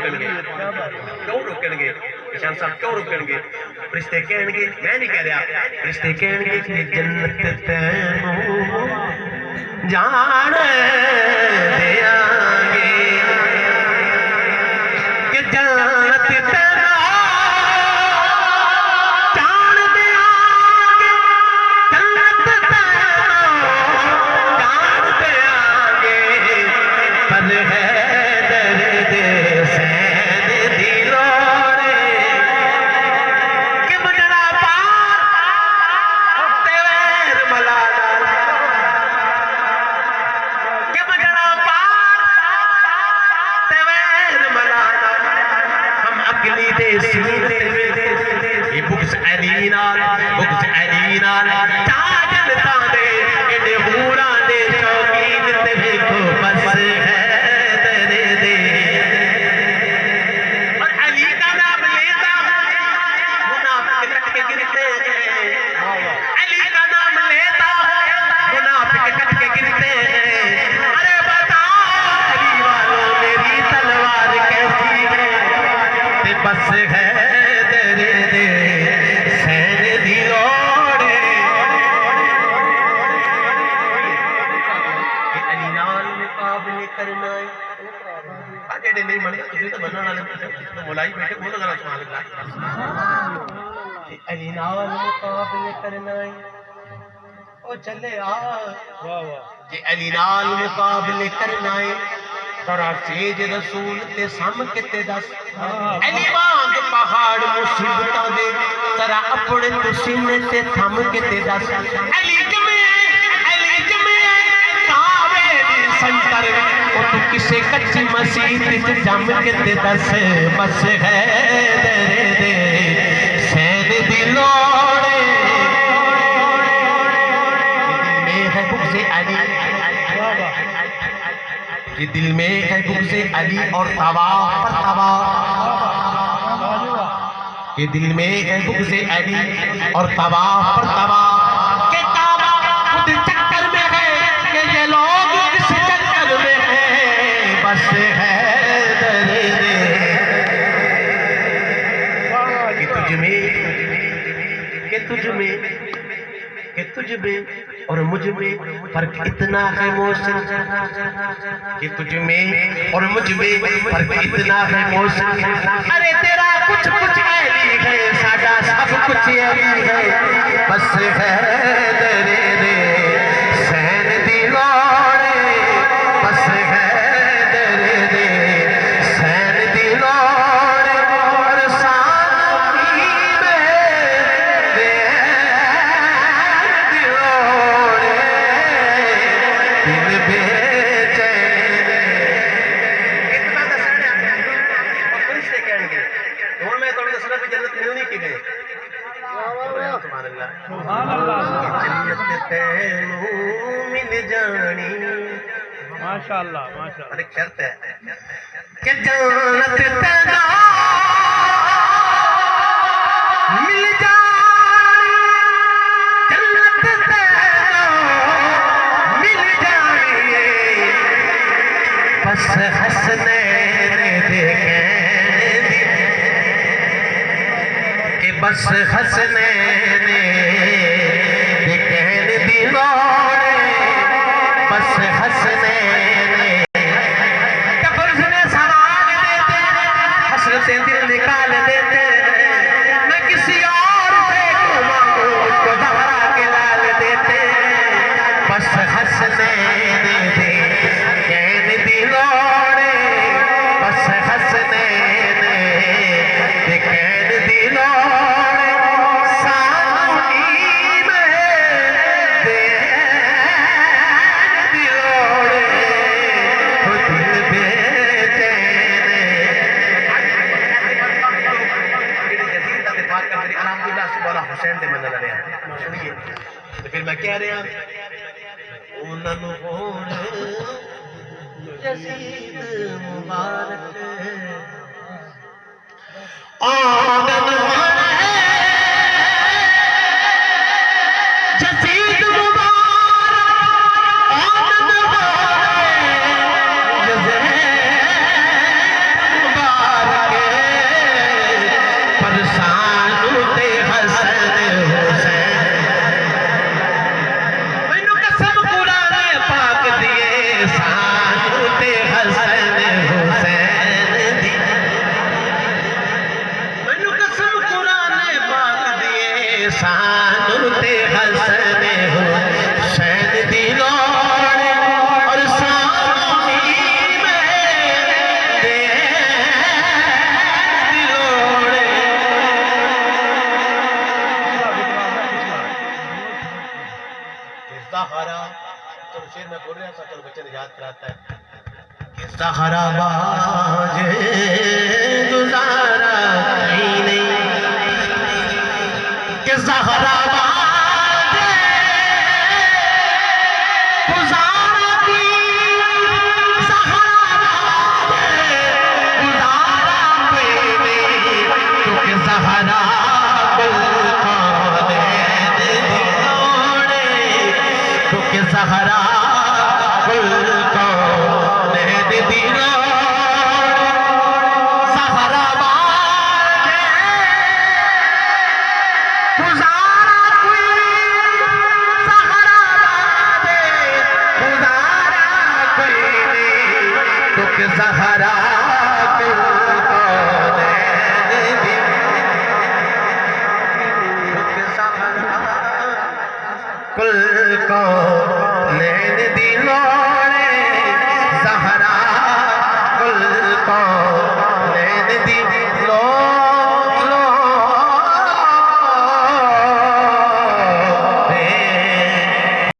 रुकणगे? क्यों रुकणगे? निशान साहब क्यों रुकणगे? फरिश्ते कहणगे, मैं नहीं कह रहा, फरिश्ते कहणगे कि जन्नत तैनू जान देंगे कि जन्नत तैनू जान देंगे, जन्नत तैनू जान देंगे। पर है दर्द सैन दी लोड़े कि मुजरा पार तेवेर मलाना कि मुजरा पार तेवेर मलाना। हम अगली दे सीने ये बुक्स अलीना चाजन तांदे एडे हूरा दे शौकीन ते देखो बस है दर्द। और अली का नाम लेता मुनाफिक कट के गिरते हैं, अली का नाम लेता मुनाफिक कट के गिरते हैं। अरे बताओ अली वालों मेरी तलवार कैसी है? ते बस है दर्द सैन दी लोड़े कि अली नाल मुकाबले करना है। जेड़े नहीं बने तुसीं तो बनने वाले मुलाई बैठे बोलो जरा सुभान अल्लाह। अली नाल मुकाबले करना है ओ चले आ कि अली नाल मुकाबले करना है। तोरा सेज रसूल ते सम किते दस अली वांग पहाड़ मुसीबतां दे तरा अपने तू सीने ते थम किते दस। अली जमे कावे दी संतर ओ तू किसे कच्ची मसीत च जम किते दस। बस है दर्द सैन दी लोड़े कि दिल में है बुग़्ज़े अली और तवा पर तवा कि दिल में है बुग़्ज़े अली और तवा पर तवा के तवा खुद चक्कर में है कि ये लोग किस चक्कर में है। बस है दर्द कि तुझ में और मुझ में फर्क इतना है मोहसिन कि तुझ में और मुझ में फर्क इतना है मोहसिन। अरे तेरा कुछ ऐली है साडा सब कुछ ऐली है। बस है दर्द सैन दी लोड़े बस है दर्द सैन दी लोड़े और साथी में दिल बेचैन इतना दसने और फरिश्ते कहणगे हुण मैं तुहानू दसना कि जन्नत मिलनी किवें। सुभान अल्लाह सुभान अल्लाह। जन्नत तैनू मिल जानी माशाअल्लाह माशाअल्लाह। पर एक शर्त है कि जन्नत तैनू मिल जानी, जन्नत तैनू मिल जानी बस हसनैन देखे कि बस हसनैन देखेन दी लोड़े बस हसनैन कब्र से सवाल देते हसरतें दिल निकाल देते। मैं किसी और से मांगू उसको जहरा के लाल देते। बस हसनैन देखेन दी लोड़े बस हसनैन देखेन दी लोड़े सानी में देन दी लोड़े वो दिल बेचैन। अल्हम्दुलिल्लाह सुबह हुसैन दे मंजर रहे सुनिए तो फिर मैं कह रहा उन्होंने होण यजीद मुबारक आंगन यजीद मुबारक आंगन यजीद मुबारक बोल रहे हैं चल बच्चे ने याद कराता है कि सहारा बाजे गुजारा कहीं नहीं कि सहारा बाजे गुजारा की सहारा बाजे गुजारा कहीं नहीं क्योंकि सहारा सहारा कुल को दे दिया सहारा बाजे गुजारा कोई सहारा बाजे गुजारा कोई नहीं तो कि सहारा कुल को दे दिया तो कि सहारा कुल को